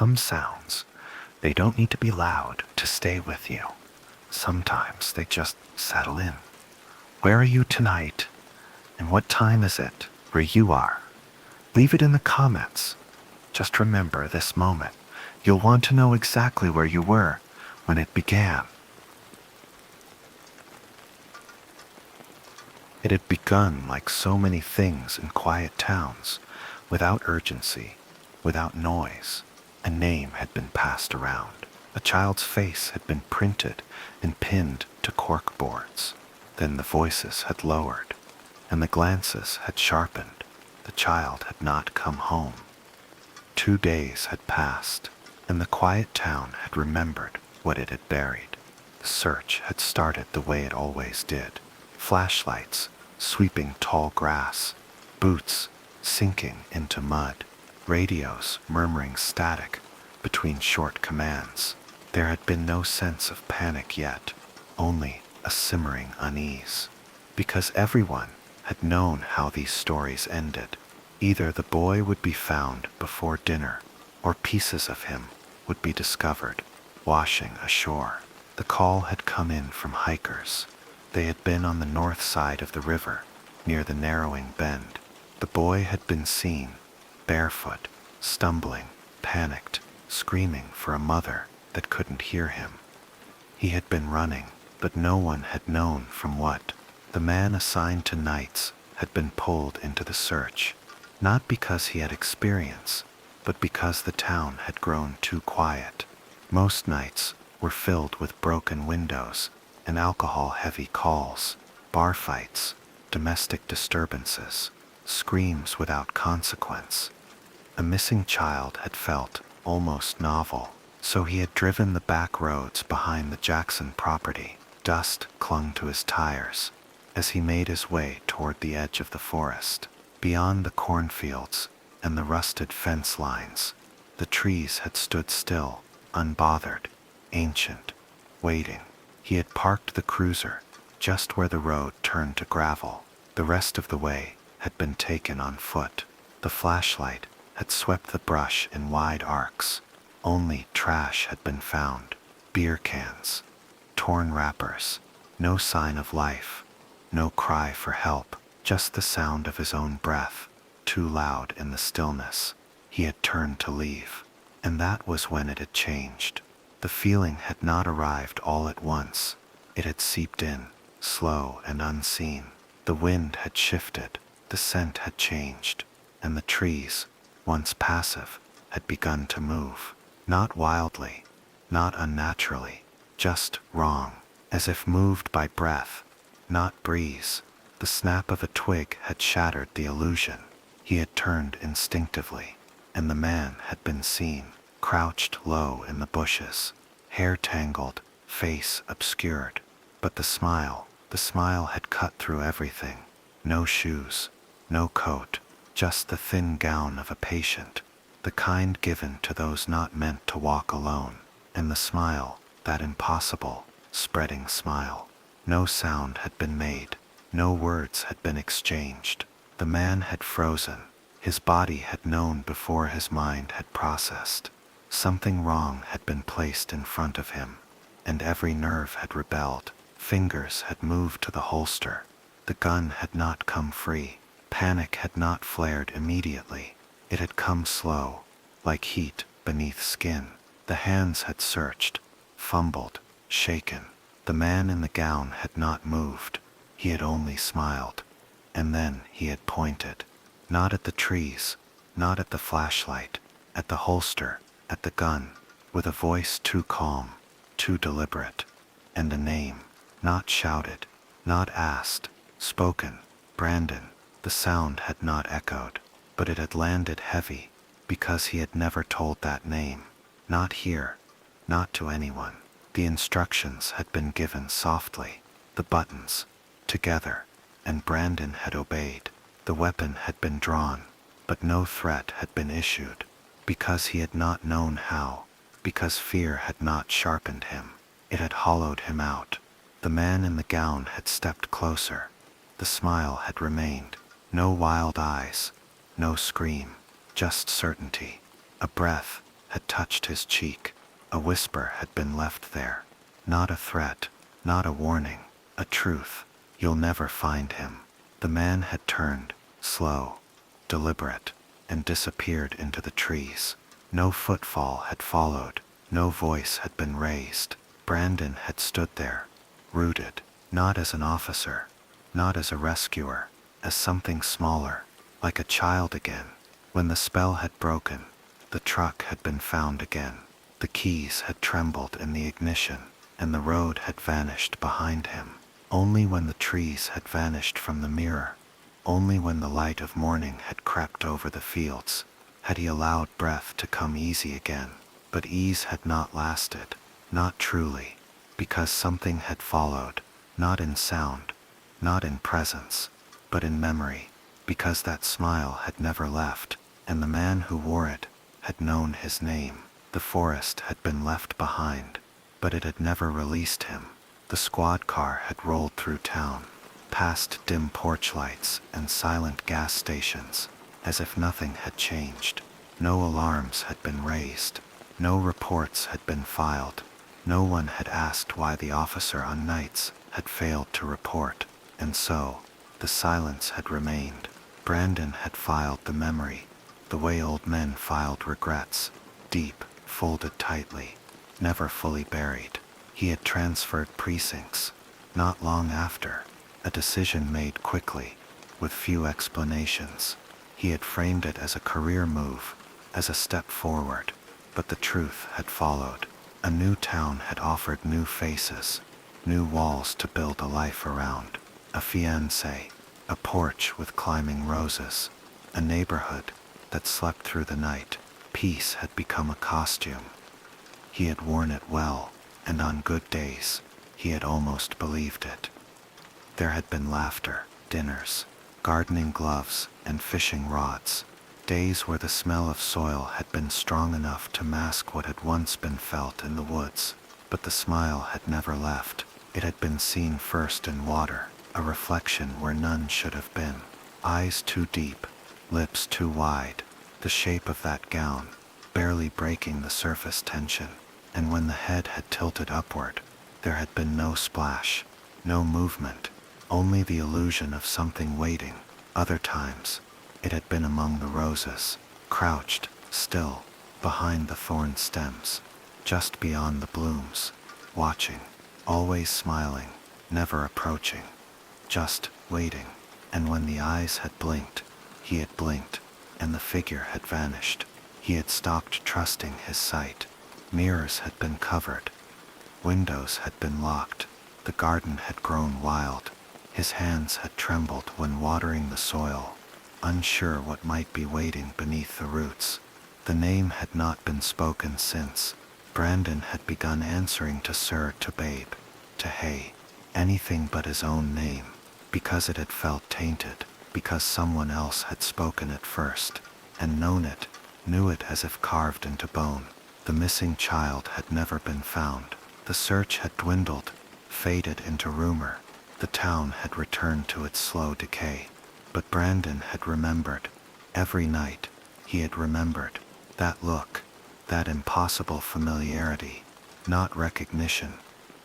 Some sounds, they don't need to be loud to stay with you. Sometimes they just settle in. Where are you tonight? And what time is it where you are? Leave it in the comments. Just remember this moment. You'll want to know exactly where you were when it began. It had begun like so many things in quiet towns, without urgency, without noise. A name had been passed around. A child's face had been printed and pinned to cork boards. Then the voices had lowered, and the glances had sharpened. The child had not come home. 2 days had passed, and the quiet town had remembered what it had buried. The search had started the way it always did. Flashlights sweeping tall grass, boots sinking into mud, radios murmuring static between short commands. There had been no sense of panic yet, only a simmering unease, because everyone had known how these stories ended. Either the boy would be found before dinner, or pieces of him would be discovered washing ashore. The call had come in from hikers. They had been on the north side of the river, near the narrowing bend. The boy had been seen, barefoot, stumbling, panicked, screaming for a mother that couldn't hear him. He had been running, but no one had known from what. The man assigned to nights had been pulled into the search, not because he had experience, but because the town had grown too quiet. Most nights were filled with broken windows and alcohol-heavy calls, bar fights, domestic disturbances, screams without consequence. A missing child had felt almost novel, so he had driven the back roads behind the Jackson property. Dust clung to his tires as he made his way toward the edge of the forest. Beyond the cornfields and the rusted fence lines, the trees had stood still, unbothered, ancient, waiting. He had parked the cruiser just where the road turned to gravel. The rest of the way had been taken on foot. The flashlight had swept the brush in wide arcs. Only trash had been found. Beer cans, torn wrappers, no sign of life, no cry for help, just the sound of his own breath, too loud in the stillness. He had turned to leave, and that was when it had changed. The feeling had not arrived all at once. It had seeped in, slow and unseen. The wind had shifted, the scent had changed, and the trees, once passive, had begun to move. Not wildly, not unnaturally, just wrong, as if moved by breath, not breeze. The snap of a twig had shattered the illusion. He had turned instinctively, and the man had been seen, crouched low in the bushes, hair tangled, face obscured. But the smile had cut through everything. No shoes, no coat, just the thin gown of a patient, the kind given to those not meant to walk alone. And the smile, that impossible, spreading smile. No sound had been made, no words had been exchanged. The man had frozen. His body had known before his mind had processed. Something wrong had been placed in front of him, and every nerve had rebelled. Fingers had moved to the holster. The gun had not come free. Panic had not flared immediately. It had come slow, like heat beneath skin. The hands had searched, fumbled, shaken. The man in the gown had not moved. He had only smiled. And then he had pointed. Not at the trees, not at the flashlight, at the holster, at the gun, with a voice too calm, too deliberate, and a name, not shouted, not asked, spoken, Brandon. The sound had not echoed, but it had landed heavy, because he had never told that name. Not here, not to anyone. The instructions had been given softly, the buttons, together, and Brandon had obeyed. The weapon had been drawn, but no threat had been issued, because he had not known how, because fear had not sharpened him. It had hollowed him out. The man in the gown had stepped closer. The smile had remained. No wild eyes, no scream, just certainty. A breath had touched his cheek. A whisper had been left there. Not a threat, not a warning, a truth. You'll never find him. The man had turned, slow, deliberate, and disappeared into the trees. No footfall had followed, no voice had been raised. Brandon had stood there, rooted, not as an officer, not as a rescuer, as something smaller, like a child again. When the spell had broken, the truck had been found again. The keys had trembled in the ignition, and the road had vanished behind him. Only when the trees had vanished from the mirror, only when the light of morning had crept over the fields, had he allowed breath to come easy again. But ease had not lasted, not truly, because something had followed, not in sound, not in presence, but in memory, because that smile had never left, and the man who wore it had known his name. The forest had been left behind, but it had never released him. The squad car had rolled through town, past dim porch lights and silent gas stations, as if nothing had changed. No alarms had been raised, no reports had been filed, no one had asked why the officer on nights had failed to report, and so, the silence had remained. Brandon had filed the memory, the way old men filed regrets, deep, folded tightly, never fully buried. He had transferred precincts. Not long after, a decision made quickly, with few explanations. He had framed it as a career move, as a step forward, but the truth had followed. A new town had offered new faces, new walls to build a life around. A fiancé, a porch with climbing roses, a neighborhood that slept through the night. Peace had become a costume. He had worn it well, and on good days, he had almost believed it. There had been laughter, dinners, gardening gloves, and fishing rods. Days where the smell of soil had been strong enough to mask what had once been felt in the woods. But the smile had never left. It had been seen first in water, a reflection where none should have been. Eyes too deep, lips too wide, the shape of that gown, barely breaking the surface tension. And when the head had tilted upward, there had been no splash, no movement, only the illusion of something waiting. Other times, it had been among the roses, crouched, still, behind the thorn stems, just beyond the blooms, watching, always smiling, never approaching, just waiting. And when the eyes had blinked, he had blinked, and the figure had vanished. He had stopped trusting his sight. Mirrors had been covered. Windows had been locked. The garden had grown wild. His hands had trembled when watering the soil, unsure what might be waiting beneath the roots. The name had not been spoken since. Brandon had begun answering to sir, to babe, to hey, anything but his own name, because it had felt tainted, because someone else had spoken it first, and known it, knew it as if carved into bone. The missing child had never been found. The search had dwindled, faded into rumor. The town had returned to its slow decay. But Brandon had remembered. Every night, he had remembered. That look, that impossible familiarity. Not recognition,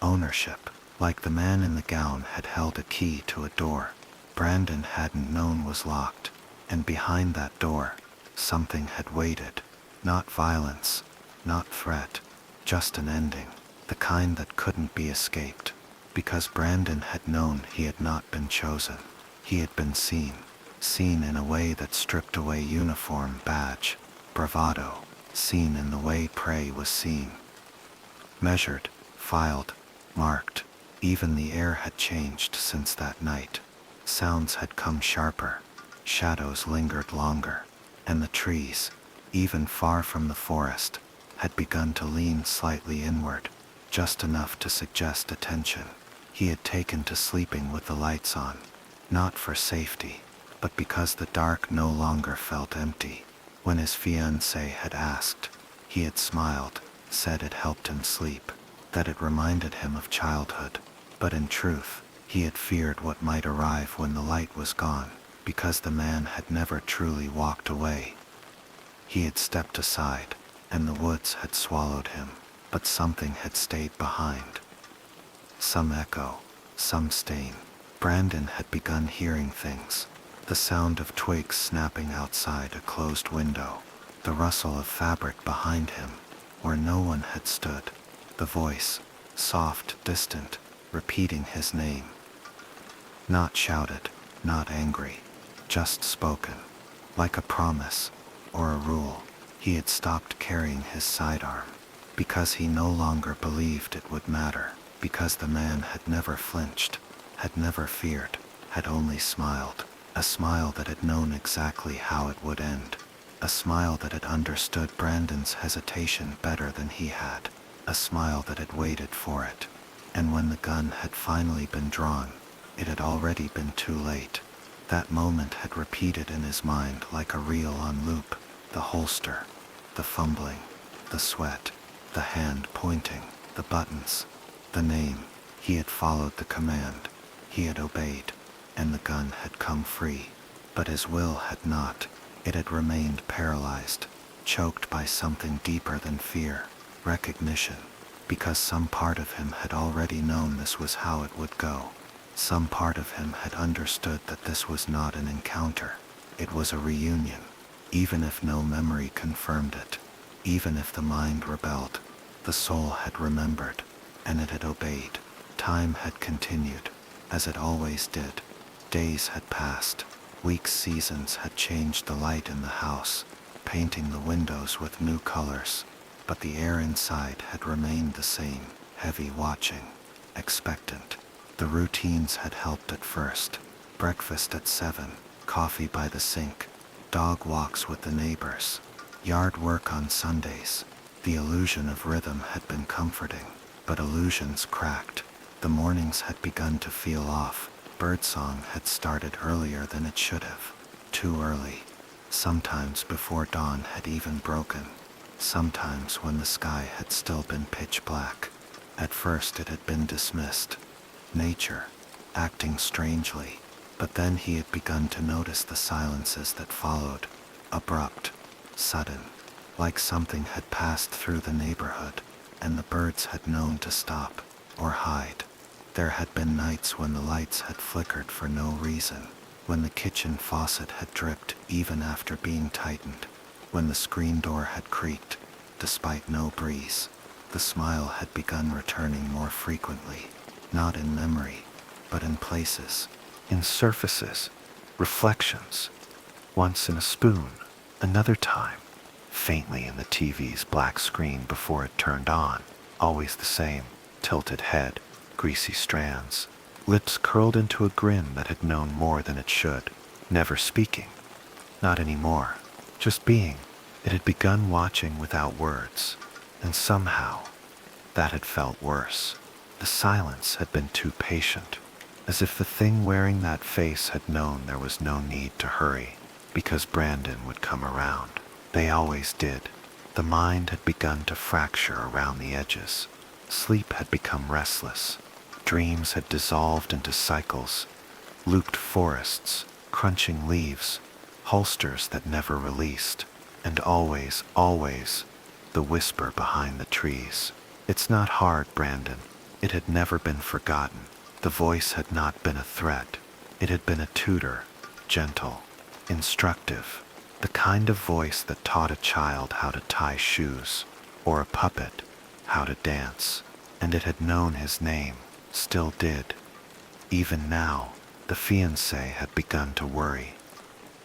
ownership. Like the man in the gown had held a key to a door Brandon hadn't known was locked. And behind that door, something had waited. Not violence, not threat, just an ending, the kind that couldn't be escaped, because Brandon had known he had not been chosen. He had been seen in a way that stripped away uniform, badge, bravado, seen in the way prey was seen. Measured, filed, marked. Even the air had changed since that night. Sounds had come sharper, shadows lingered longer, and the trees, even far from the forest, had begun to lean slightly inward, just enough to suggest attention. He had taken to sleeping with the lights on, not for safety, but because the dark no longer felt empty. When his fiancée had asked, he had smiled, said it helped him sleep, that it reminded him of childhood. But in truth, he had feared what might arrive when the light was gone, because the man had never truly walked away. He had stepped aside, and the woods had swallowed him, but something had stayed behind. Some echo, some stain. Brandon had begun hearing things. The sound of twigs snapping outside a closed window, the rustle of fabric behind him, where no one had stood, the voice, soft, distant, repeating his name. Not shouted, not angry, just spoken, like a promise or a rule. He had stopped carrying his sidearm, because he no longer believed it would matter, because the man had never flinched, had never feared, had only smiled, a smile that had known exactly how it would end, a smile that had understood Brandon's hesitation better than he had, a smile that had waited for it. And when the gun had finally been drawn, it had already been too late. That moment had repeated in his mind like a reel on loop, the holster, the fumbling, the sweat, the hand pointing, the buttons, the name. He had followed the command, he had obeyed, and the gun had come free. But his will had not. It had remained paralyzed, choked by something deeper than fear, recognition, because some part of him had already known this was how it would go. Some part of him had understood that this was not an encounter, it was a reunion, even if no memory confirmed it, even if the mind rebelled, the soul had remembered, and it had obeyed. Time had continued, as it always did. Days had passed, weeks, seasons had changed the light in the house, painting the windows with new colors, but the air inside had remained the same, heavy, watching, expectant. The routines had helped at first. Breakfast at 7, coffee by the sink, dog walks with the neighbors, yard work on Sundays. The illusion of rhythm had been comforting, but illusions cracked. The mornings had begun to feel off. Birdsong had started earlier than it should have. Too early. Sometimes before dawn had even broken. Sometimes when the sky had still been pitch black. At first it had been dismissed. Nature, acting strangely. But then he had begun to notice the silences that followed. Abrupt, sudden, like something had passed through the neighborhood, and the birds had known to stop, or hide. There had been nights when the lights had flickered for no reason, when the kitchen faucet had dripped even after being tightened, when the screen door had creaked, despite no breeze. The smile had begun returning more frequently, not in memory, but in places, in surfaces, reflections. Once in a spoon, another time, faintly in the TV's black screen before it turned on, always the same, tilted head, greasy strands, lips curled into a grin that had known more than it should, never speaking. Not anymore, just being. It had begun watching without words, and somehow that had felt worse. The silence had been too patient, as if the thing wearing that face had known there was no need to hurry, because Brandon would come around. They always did. The mind had begun to fracture around the edges. Sleep had become restless. Dreams had dissolved into cycles, looped forests, crunching leaves, holsters that never released, and always, always, the whisper behind the trees. It's not hard, Brandon. It had never been forgotten. The voice had not been a threat. It had been a tutor, gentle, instructive, the kind of voice that taught a child how to tie shoes, or a puppet how to dance. And it had known his name, still did. Even now, the fiancé had begun to worry.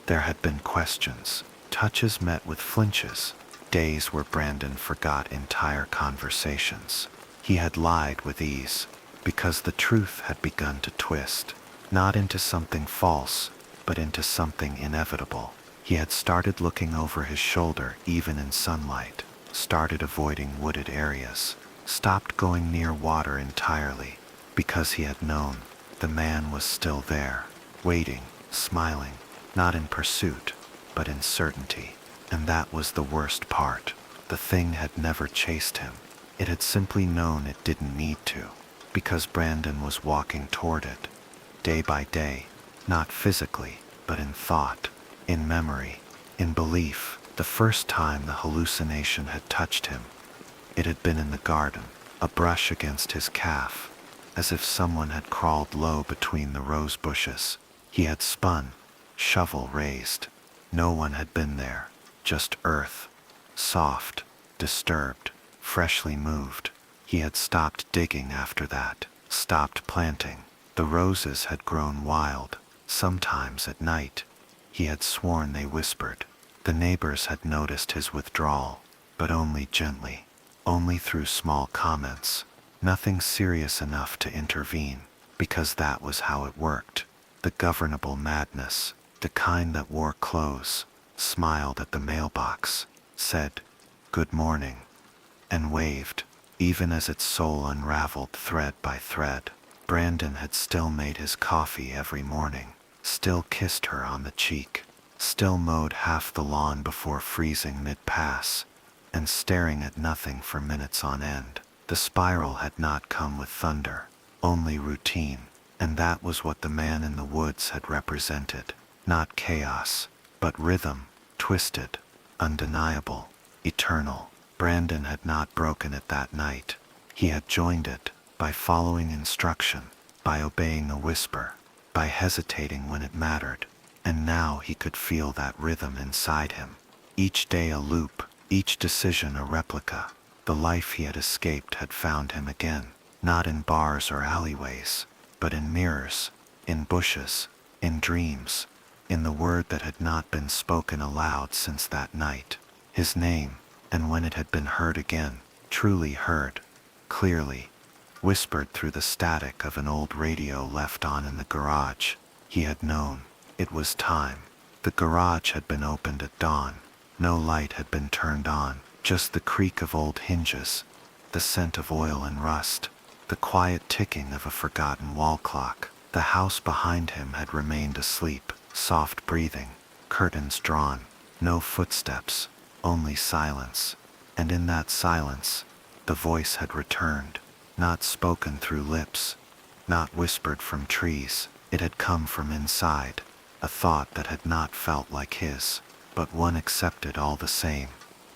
There had been questions, touches met with flinches, days where Brandon forgot entire conversations. He had lied with ease, because the truth had begun to twist, not into something false, but into something inevitable. He had started looking over his shoulder even in sunlight, started avoiding wooded areas, stopped going near water entirely, because he had known the man was still there, waiting, smiling, not in pursuit, but in certainty. And that was the worst part. The thing had never chased him. It had simply known it didn't need to, because Brandon was walking toward it, day by day, not physically, but in thought, in memory, in belief. The first time the hallucination had touched him, it had been in the garden, a brush against his calf, as if someone had crawled low between the rose bushes. He had spun, shovel raised. No one had been there, just earth, soft, disturbed, freshly moved. He had stopped digging after that, stopped planting. The roses had grown wild, sometimes at night. He had sworn they whispered. The neighbors had noticed his withdrawal, but only gently, only through small comments. Nothing serious enough to intervene, because that was how it worked. The governable madness, the kind that wore clothes, smiled at the mailbox, said, "Good morning," and waved, even as its soul unraveled thread by thread. Brandon had still made his coffee every morning, still kissed her on the cheek, still mowed half the lawn before freezing mid-pass, and staring at nothing for minutes on end. The spiral had not come with thunder, only routine, and that was what the man in the woods had represented. Not chaos, but rhythm, twisted, undeniable, eternal. Brandon had not broken it that night. He had joined it, by following instruction, by obeying a whisper, by hesitating when it mattered, and now he could feel that rhythm inside him. Each day a loop, each decision a replica. The life he had escaped had found him again, not in bars or alleyways, but in mirrors, in bushes, in dreams, in the word that had not been spoken aloud since that night. His name, and when it had been heard again, truly heard, clearly, whispered through the static of an old radio left on in the garage. He had known. It was time. The garage had been opened at dawn. No light had been turned on, just the creak of old hinges, the scent of oil and rust, the quiet ticking of a forgotten wall clock. The house behind him had remained asleep, soft breathing, curtains drawn, no footsteps, only silence. And in that silence, the voice had returned. Not spoken through lips, not whispered from trees. It had come from inside, a thought that had not felt like his, but one accepted all the same.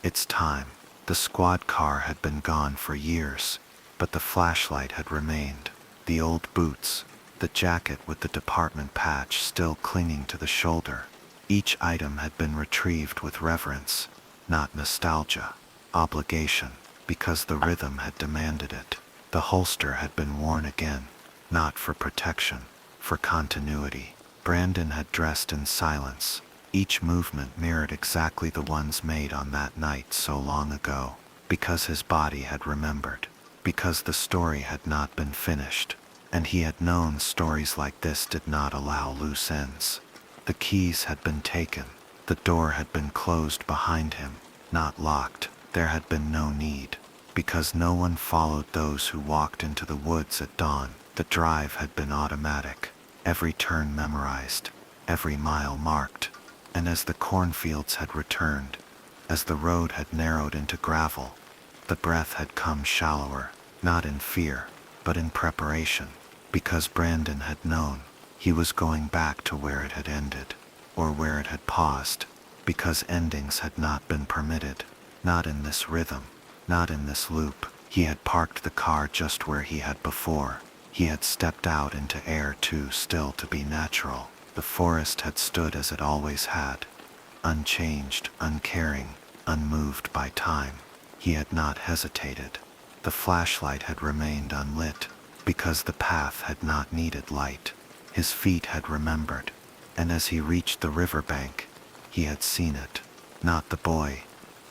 It's time. The squad car had been gone for years, but the flashlight had remained. The old boots, the jacket with the department patch still clinging to the shoulder. Each item had been retrieved with reverence, not nostalgia, obligation, because the rhythm had demanded it. The holster had been worn again, not for protection, for continuity. Brandon had dressed in silence. Each movement mirrored exactly the ones made on that night so long ago, because his body had remembered, because the story had not been finished, and he had known stories like this did not allow loose ends. The keys had been taken. The door had been closed behind him, not locked. There had been no need, because no one followed those who walked into the woods at dawn. The drive had been automatic, every turn memorized, every mile marked, and as the cornfields had returned, as the road had narrowed into gravel, the breath had come shallower, not in fear, but in preparation, because Brandon had known he was going back to where it had ended, or where it had paused, because endings had not been permitted, not in this rhythm, not in this loop. He had parked the car just where he had before. He had stepped out into air too still to be natural. The forest had stood as it always had, unchanged, uncaring, unmoved by time. He had not hesitated. The flashlight had remained unlit, because the path had not needed light. His feet had remembered, and as he reached the riverbank, he had seen it. Not the boy,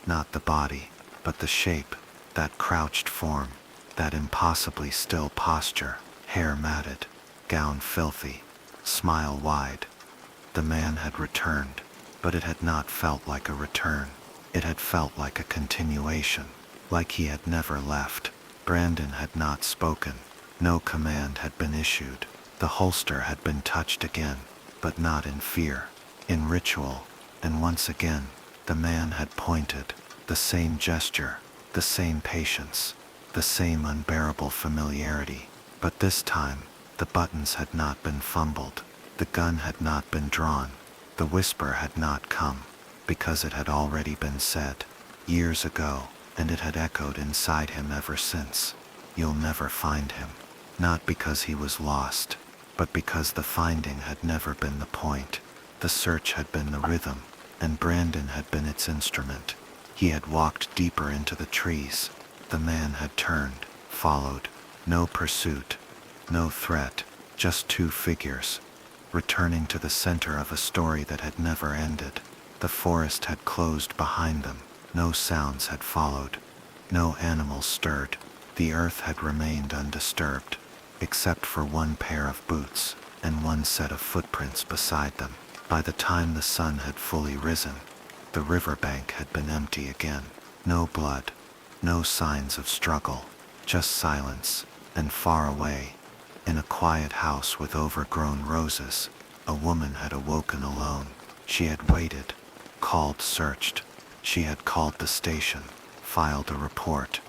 not the body, but the shape, that crouched form, that impossibly still posture, hair matted, gown filthy, smile wide. The man had returned, but it had not felt like a return. It had felt like a continuation, like he had never left. Brandon had not spoken. No command had been issued. The holster had been touched again, but not in fear, in ritual, and once again, the man had pointed. The same gesture, the same patience, the same unbearable familiarity. But this time, the buttons had not been fumbled. The gun had not been drawn. The whisper had not come. because it had already been said years ago, and it had echoed inside him ever since. You'll never find him. Not because he was lost, but because the finding had never been the point. The search had been the rhythm, and Brandon had been its instrument. He had walked deeper into the trees. The man had turned, followed. No pursuit, no threat, just two figures, returning to the center of a story that had never ended. The forest had closed behind them. No sounds had followed. No animals stirred. The earth had remained undisturbed, except for one pair of boots and one set of footprints beside them. By the time the sun had fully risen, the riverbank had been empty again. No blood, no signs of struggle, just silence. And far away, in a quiet house with overgrown roses, a woman had awoken alone. She had waited, called, searched. She had called the station, filed a report,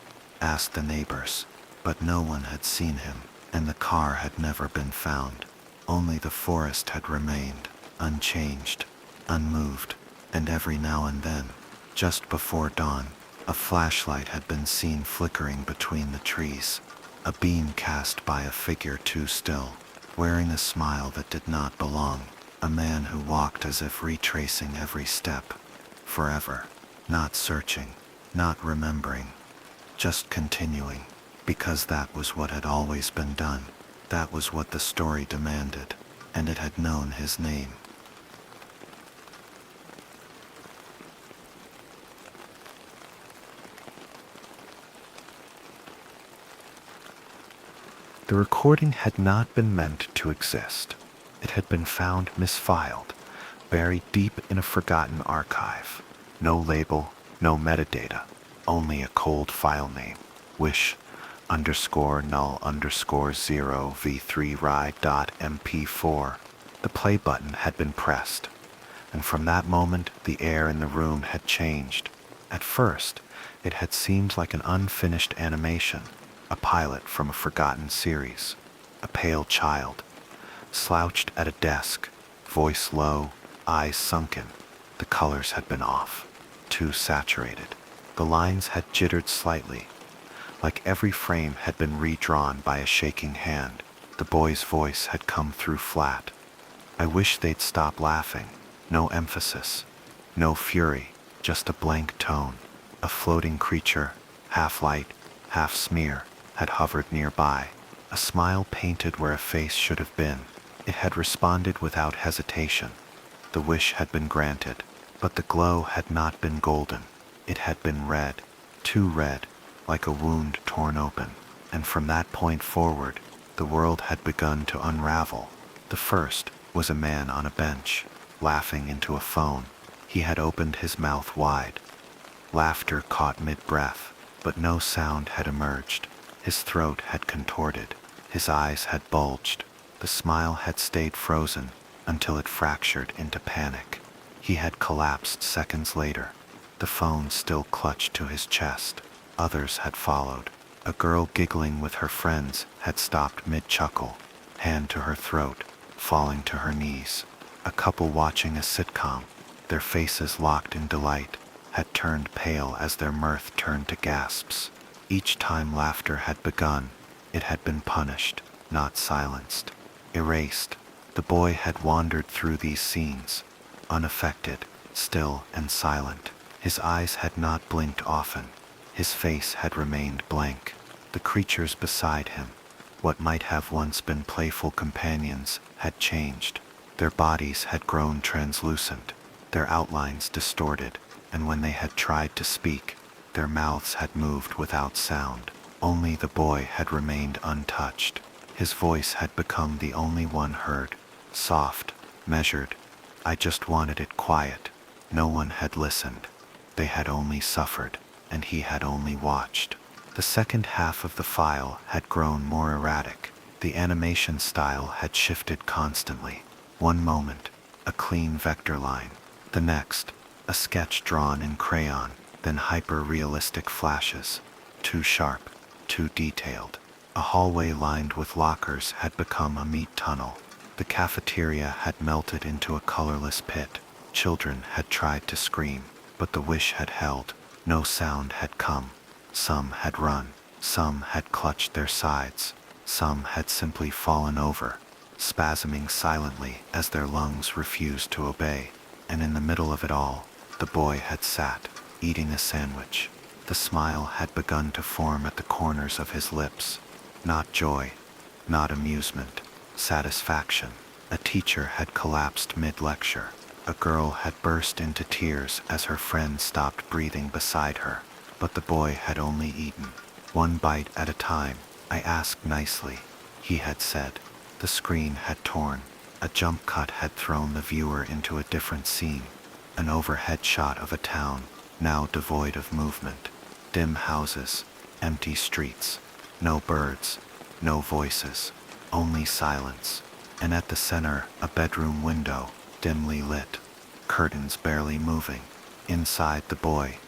asked the neighbors, but no one had seen him, and the car had never been found. Only the forest had remained, unchanged, unmoved, and every now and then, just before dawn, a flashlight had been seen flickering between the trees, a beam cast by a figure too still, wearing a smile that did not belong, a man who walked as if retracing every step, forever, not searching, not remembering, just continuing, because that was what had always been done. That was what the story demanded, and it had known his name. The recording had not been meant to exist. It had been found misfiled, buried deep in a forgotten archive. No label, no metadata, only a cold file name. Wish _null _0 v3 ride.mp4. The play button had been pressed, and from that moment the air in the room had changed. At first, it had seemed like an unfinished animation, a pilot from a forgotten series. A pale child, slouched at a desk, voice low, eyes sunken. The colors had been off, too saturated. The lines had jittered slightly, like every frame had been redrawn by a shaking hand. The boy's voice had come through flat. I wish they'd stop laughing. No emphasis, no fury, just a blank tone. A floating creature, half light, half smear, had hovered nearby. A smile painted where a face should have been. It had responded without hesitation. The wish had been granted, but the glow had not been golden. It had been red, too red, like a wound torn open. And from that point forward, the world had begun to unravel. The first was a man on a bench, laughing into a phone. He had opened his mouth wide. Laughter caught mid-breath, but no sound had emerged. His throat had contorted. His eyes had bulged. The smile had stayed frozen until it fractured into panic. He had collapsed seconds later, the phone still clutched to his chest. Others had followed. A girl giggling with her friends had stopped mid-chuckle, hand to her throat, falling to her knees. A couple watching a sitcom, their faces locked in delight, had turned pale as their mirth turned to gasps. Each time laughter had begun, it had been punished, not silenced, erased. The boy had wandered through these scenes, unaffected, still and silent. His eyes had not blinked often. His face had remained blank. The creatures beside him, what might have once been playful companions, had changed. Their bodies had grown translucent, their outlines distorted, and when they had tried to speak, their mouths had moved without sound. Only the boy had remained untouched. His voice had become the only one heard, soft, measured. I just wanted it quiet. No one had listened. They had only suffered, and he had only watched. The second half of the file had grown more erratic. The animation style had shifted constantly. One moment, a clean vector line. The next, a sketch drawn in crayon, then hyper-realistic flashes, too sharp, too detailed. A hallway lined with lockers had become a meat tunnel. The cafeteria had melted into a colorless pit. Children had tried to scream, but the wish had held. No sound had come. Some had run. Some had clutched their sides. Some had simply fallen over, spasming silently as their lungs refused to obey. And in the middle of it all, the boy had sat, eating a sandwich. The smile had begun to form at the corners of his lips. Not joy, not amusement, satisfaction. A teacher had collapsed mid-lecture. A girl had burst into tears as her friend stopped breathing beside her. But the boy had only eaten. One bite at a time. I asked nicely, he had said. The screen had torn. A jump cut had thrown the viewer into a different scene. An overhead shot of a town, now devoid of movement. Dim houses, empty streets. No birds, no voices, only silence. And at the center, a bedroom window, dimly lit. Curtains barely moving. Inside the boy,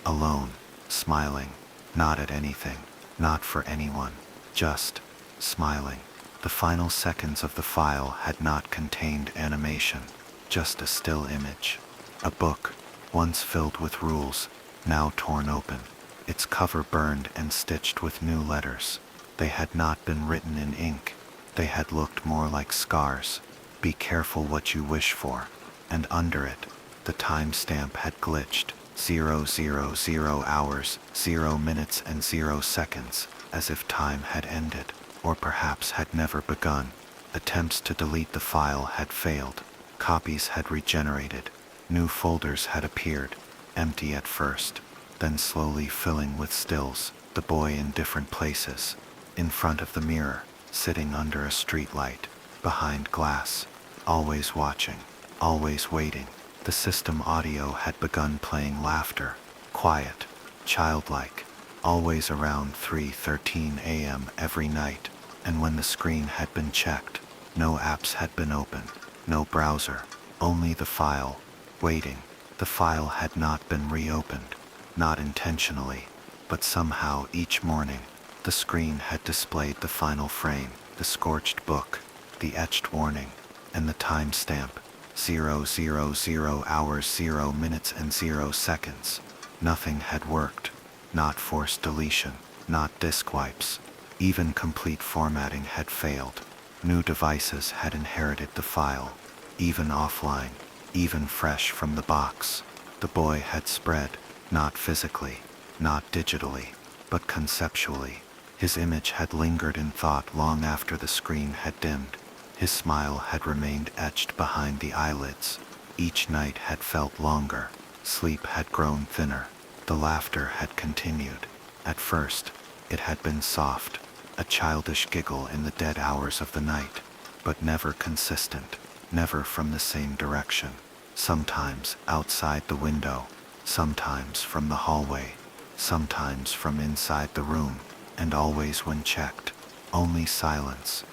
alone, smiling. Not at anything, not for anyone, just smiling. The final seconds of the file had not contained animation, just a still image. A book, once filled with rules, now torn open. Its cover burned and stitched with new letters. They had not been written in ink. They had looked more like scars. Be careful what you wish for. And under it, the timestamp had glitched. 000 hours, 0 minutes and 0 seconds, as if time had ended, or perhaps had never begun. Attempts to delete the file had failed. Copies had regenerated. New folders had appeared, empty at first, then slowly filling with stills. The boy in different places. In front of the mirror, sitting under a streetlight, behind glass, always watching, always waiting. The system audio had begun playing laughter, quiet, childlike, always around 3:13 a.m. every night. And when the screen had been checked, no apps had been opened, no browser, only the file, waiting. The file had not been reopened, not intentionally, but somehow each morning, the screen had displayed the final frame, the scorched book, the etched warning, and the timestamp, 000 hours, 0 minutes and 0 seconds. Nothing had worked, not forced deletion, not disk wipes. Even complete formatting had failed. New devices had inherited the file, even offline, even fresh from the box. The boy had spread, not physically, not digitally, but conceptually. His image had lingered in thought long after the screen had dimmed. His smile had remained etched behind the eyelids. Each night had felt longer. Sleep had grown thinner. The laughter had continued. At first, it had been soft, a childish giggle in the dead hours of the night, but never consistent, never from the same direction. Sometimes outside the window, sometimes from the hallway, sometimes from inside the room, and always when checked, only silence.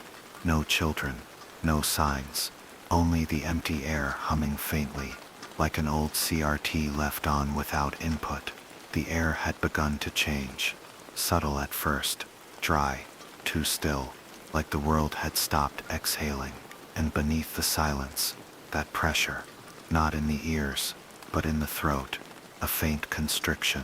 No children, no signs, only the empty air humming faintly, like an old CRT left on without input. The air had begun to change, subtle at first, dry, too still, like the world had stopped exhaling, and beneath the silence, that pressure, not in the ears, but in the throat, a faint constriction,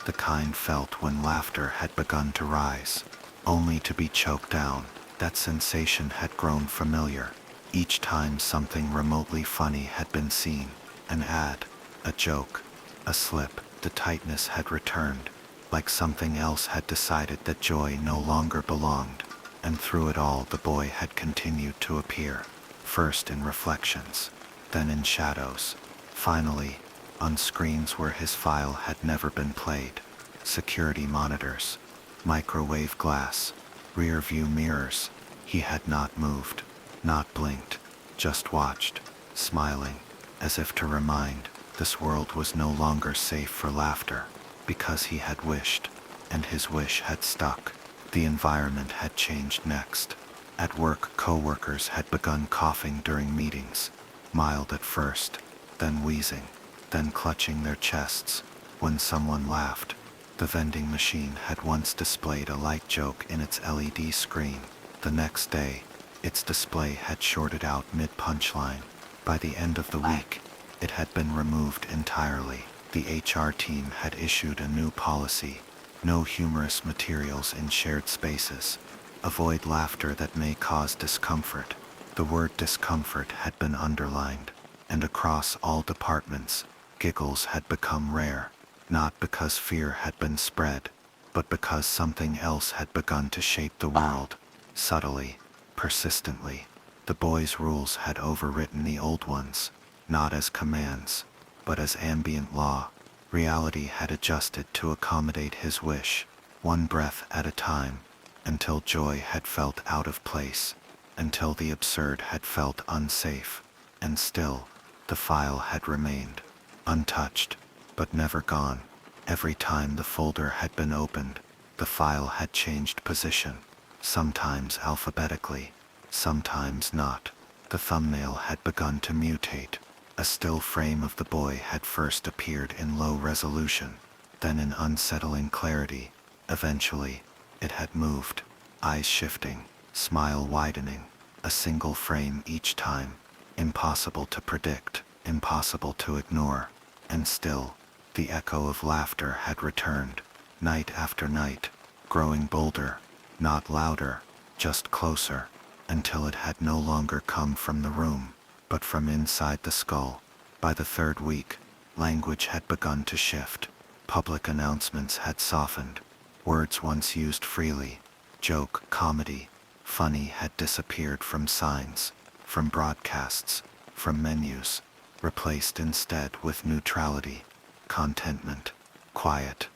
the kind felt when laughter had begun to rise, only to be choked down. That sensation had grown familiar. Each time something remotely funny had been seen, an ad, a joke, a slip, the tightness had returned, like something else had decided that joy no longer belonged. And through it all the boy had continued to appear, first in reflections, then in shadows, finally, on screens where his file had never been played. Security monitors, microwave glass, rear view mirrors. He had not moved, not blinked, just watched, smiling, as if to remind this world was no longer safe for laughter, because he had wished, and his wish had stuck. The environment had changed next. At work, co-workers had begun coughing during meetings, mild at first, then wheezing, then clutching their chests. When someone laughed, the vending machine had once displayed a light joke in its LED screen. The next day, its display had shorted out mid-punchline. By the end of the week, It had been removed entirely. The HR team had issued a new policy: no humorous materials in shared spaces. Avoid laughter that may cause discomfort. The word discomfort had been underlined, and across all departments, giggles had become rare, not because fear had been spread, but because something else had begun to shape the world. Subtly, persistently, the boy's rules had overwritten the old ones, not as commands, but as ambient law. Reality had adjusted to accommodate his wish, one breath at a time, until joy had felt out of place, until the absurd had felt unsafe, and still, the file had remained, untouched, but never gone. Every time the folder had been opened, the file had changed position, sometimes alphabetically, sometimes not. The thumbnail had begun to mutate. A still frame of the boy had first appeared in low resolution, then in unsettling clarity. Eventually, it had moved, eyes shifting, smile widening, a single frame each time. Impossible to predict, impossible to ignore. And still, the echo of laughter had returned, night after night, growing bolder, not louder, just closer, until it had no longer come from the room, but from inside the skull. By the third week, language had begun to shift. Public announcements had softened. Words once used freely, joke, comedy, funny, had disappeared from signs, from broadcasts, from menus, replaced instead with neutrality, contentment, quiet.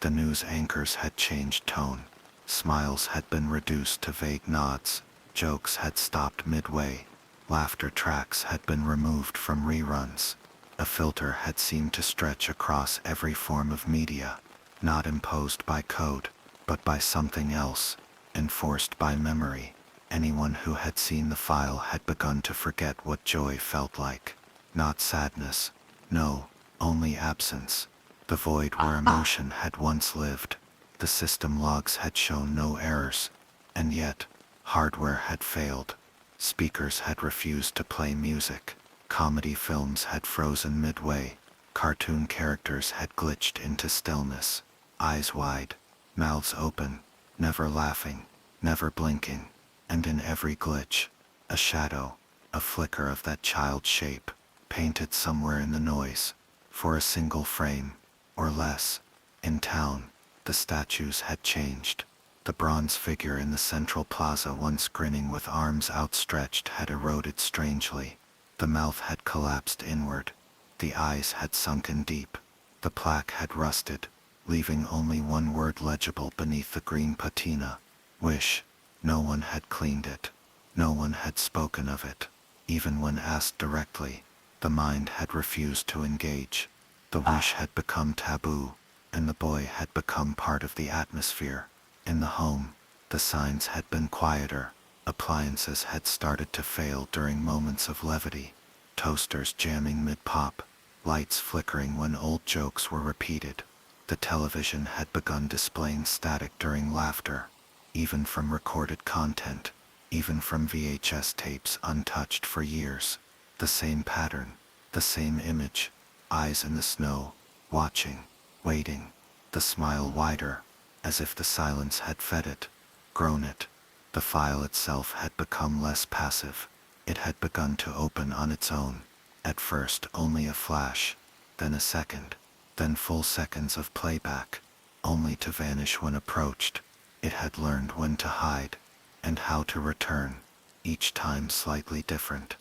The news anchors had changed tone. Smiles had been reduced to vague nods. Jokes had stopped midway. Laughter tracks had been removed from reruns. A filter had seemed to stretch across every form of media, not imposed by code, but by something else, enforced by memory. Anyone who had seen the file had begun to forget what joy felt like. Not sadness, no, only absence. The void where emotion had once lived. The system logs had shown no errors, and yet, hardware had failed. Speakers had refused to play music. Comedy films had frozen midway. Cartoon characters had glitched into stillness, eyes wide, mouths open, never laughing, never blinking. And in every glitch, a shadow, a flicker of that child's shape, painted somewhere in the noise. For a single frame, or less, in town, the statues had changed. The bronze figure in the central plaza, once grinning with arms outstretched, had eroded strangely. The mouth had collapsed inward. The eyes had sunken deep. The plaque had rusted, leaving only one word legible beneath the green patina: wish. No one had cleaned it. No one had spoken of it. Even when asked directly, the mind had refused to engage. The wish had become taboo, and the boy had become part of the atmosphere. In the home, the signs had been quieter. Appliances had started to fail during moments of levity. Toasters jamming mid-pop, lights flickering when old jokes were repeated. The television had begun displaying static during laughter, even from recorded content, even from VHS tapes untouched for years. The same pattern, the same image, eyes in the snow, watching, waiting, the smile wider, as if the silence had fed it, grown it. The file itself had become less passive. It had begun to open on its own, at first only a flash, then a second, then full seconds of playback, only to vanish when approached. It had learned when to hide, and how to return, each time slightly different,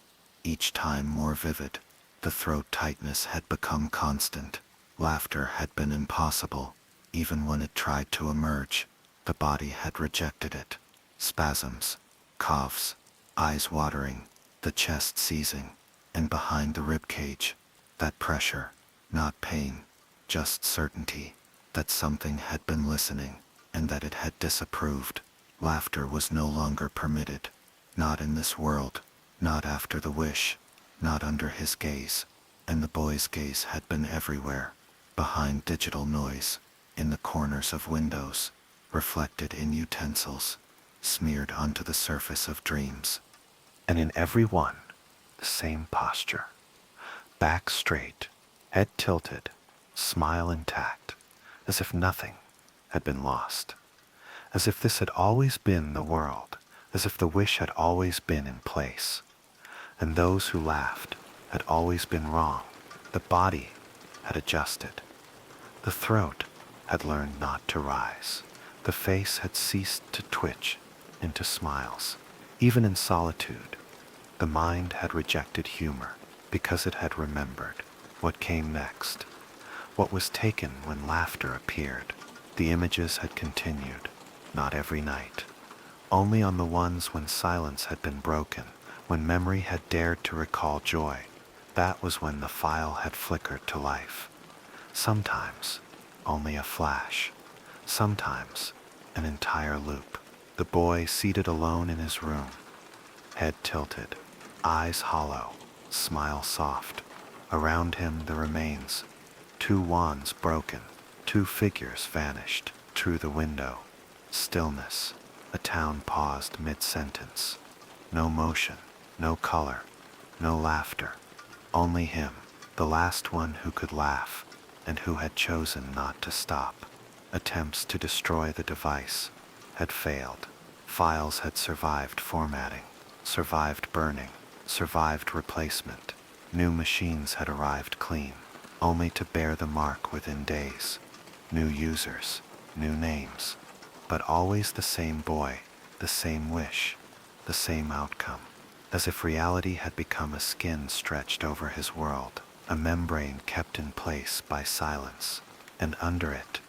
each time more vivid. The throat tightness had become constant. Laughter had been impossible, even when it tried to emerge. The body had rejected it. Spasms, coughs, eyes watering, the chest seizing, and behind the ribcage, that pressure, not pain, just certainty, that something had been listening, and that it had disapproved. Laughter was no longer permitted. Not in this world, not after the wish, not under his gaze. And the boy's gaze had been everywhere, behind digital noise, in the corners of windows, reflected in utensils, smeared onto the surface of dreams. And in every one, the same posture, back straight, head tilted, smile intact, as if nothing had been lost, as if this had always been the world, as if the wish had always been in place, and those who laughed had always been wrong. The body had adjusted. The throat had learned not to rise. The face had ceased to twitch into smiles. Even in solitude, the mind had rejected humor because it had remembered what came next, what was taken when laughter appeared. The images had continued, not every night, only on the ones when silence had been broken, when memory had dared to recall joy. That was when the file had flickered to life. Sometimes only a flash, sometimes an entire loop. The boy seated alone in his room, head tilted, eyes hollow, smile soft. Around him the remains, two wands broken, two figures vanished through the window. Stillness. A town paused mid-sentence. No motion, no color, no laughter. Only him, the last one who could laugh, and who had chosen not to stop. Attempts to destroy the device had failed. Files had survived formatting, survived burning, survived replacement. New machines had arrived clean, only to bear the mark within days. New users, new names, but always the same boy, the same wish, the same outcome. As if reality had become a skin stretched over his world, a membrane kept in place by silence, and under it,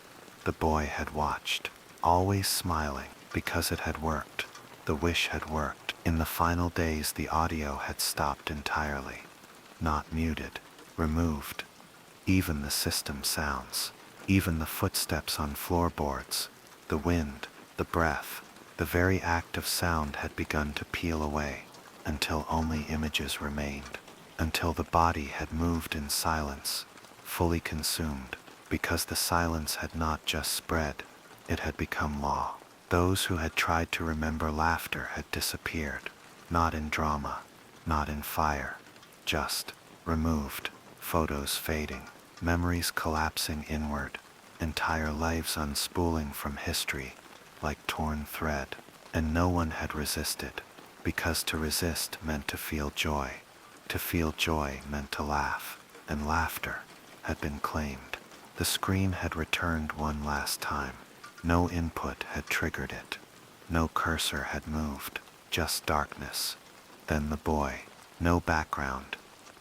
the boy had watched, always smiling because it had worked. The wish had worked. In the final days, the audio had stopped entirely, not muted, removed. Even the system sounds, even the footsteps on floorboards, the wind, the breath, the very act of sound had begun to peel away, until only images remained, until the body had moved in silence, fully consumed, because the silence had not just spread, it had become law. Those who had tried to remember laughter had disappeared, not in drama, not in fire, just removed, photos fading, memories collapsing inward, entire lives unspooling from history like torn thread. And no one had resisted, because to resist meant to feel joy. To feel joy meant to laugh, and laughter had been claimed. The screen had returned one last time. No input had triggered it. No cursor had moved, just darkness. Then the boy, no background,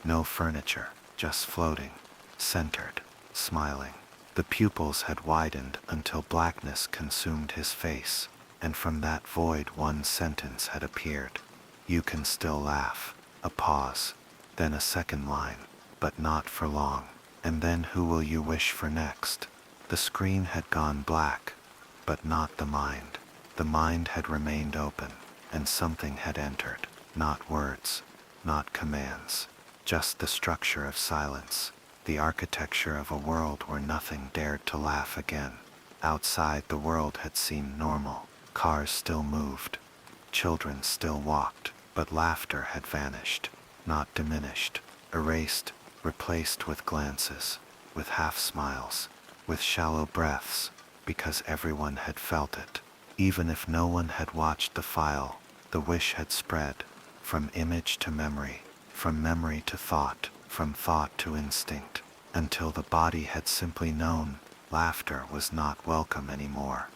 no furniture, just floating, centered, smiling. The pupils had widened until blackness consumed his face, and from that void one sentence had appeared. You can still laugh. A pause, then a second line, but not for long. And then who will you wish for next? The screen had gone black, but not the mind. The mind had remained open, and something had entered. Not words, not commands, just the structure of silence, the architecture of a world where nothing dared to laugh again. Outside, the world had seemed normal. Cars still moved, children still walked, but laughter had vanished, not diminished, erased, replaced with glances, with half smiles, with shallow breaths, because everyone had felt it. Even if no one had watched the file, the wish had spread, from image to memory, from memory to thought, from thought to instinct, until the body had simply known laughter was not welcome anymore.